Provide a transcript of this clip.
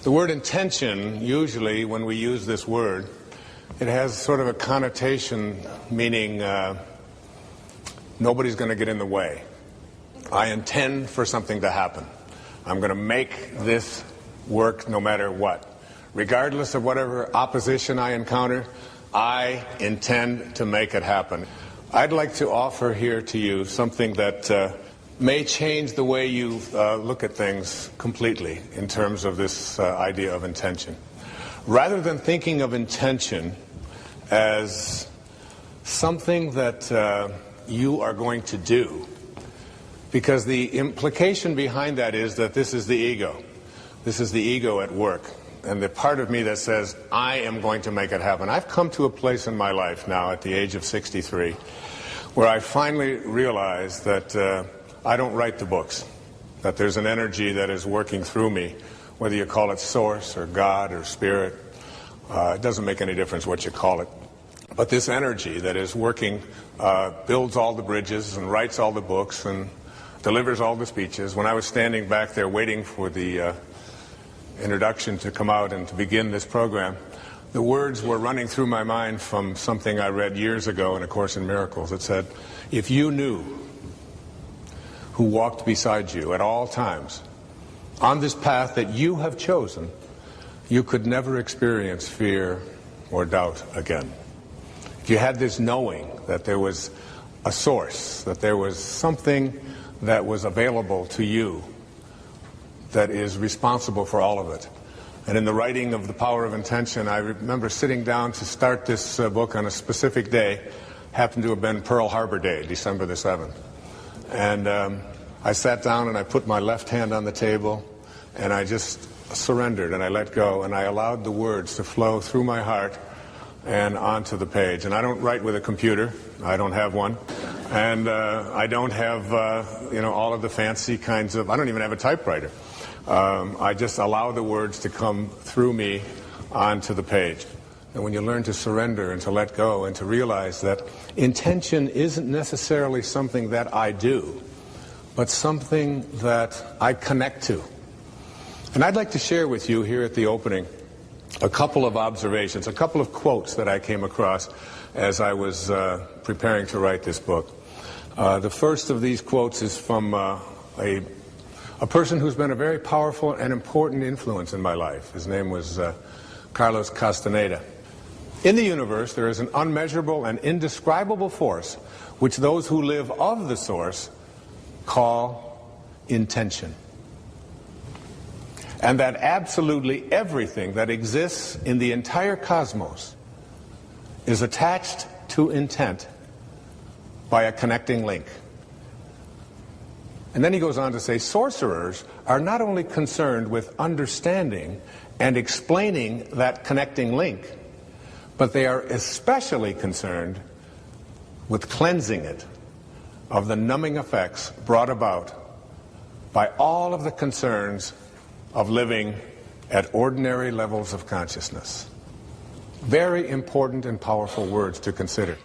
The word intention, usually when we use this word, it has sort of a connotation meaning nobody's going to get in the way. I intend for something to happen. I'm going to make this work no matter what. Regardless of whatever opposition I encounter, I intend to make it happen. I'd like to offer here to you something that may change the way you look at things completely in terms of this idea of intention. Rather than thinking of intention as something that you are going to do, because the implication behind that is that this is the ego. This is the ego at work. And the part of me that says, I am going to make it happen. I've come to a place in my life now at the age of 63 where I finally realized that I don't write the books, that there's an energy that is working through me, whether you call it source or God or spirit. It doesn't make any difference what you call it. But this energy that is working builds all the bridges and writes all the books and delivers all the speeches. When I was standing back there waiting for the introduction to come out and to begin this program, the words were running through my mind from something I read years ago in A Course in Miracles. It said, if you knew who walked beside you at all times on this path that you have chosen, you could never experience fear or doubt again. If you had this knowing that there was a source, that there was something that was available to you that is responsible for all of it. And in the writing of The Power of Intention, I remember sitting down to start this book on a specific day, happened to have been Pearl Harbor Day, December the 7th. And I sat down and I put my left hand on the table and I just surrendered and I let go and I allowed the words to flow through my heart and onto the page. And I don't write with a computer. I don't have one. And I don't have, all of the fancy kinds of, I don't even have a typewriter. I just allow the words to come through me onto the page. And when you learn to surrender and to let go and to realize that intention isn't necessarily something that I do, but something that I connect to. And I'd like to share with you here at the opening a couple of observations, a couple of quotes that I came across as I was preparing to write this book. The first of these quotes is from a person who's been a very powerful and important influence in my life. His name was Carlos Castaneda. In the universe, there is an unmeasurable and indescribable force which those who live of the source call intention. And that absolutely everything that exists in the entire cosmos is attached to intent by a connecting link. And then he goes on to say, sorcerers are not only concerned with understanding and explaining that connecting link, but they are especially concerned with cleansing it of the numbing effects brought about by all of the concerns of living at ordinary levels of consciousness. Very important and powerful words to consider.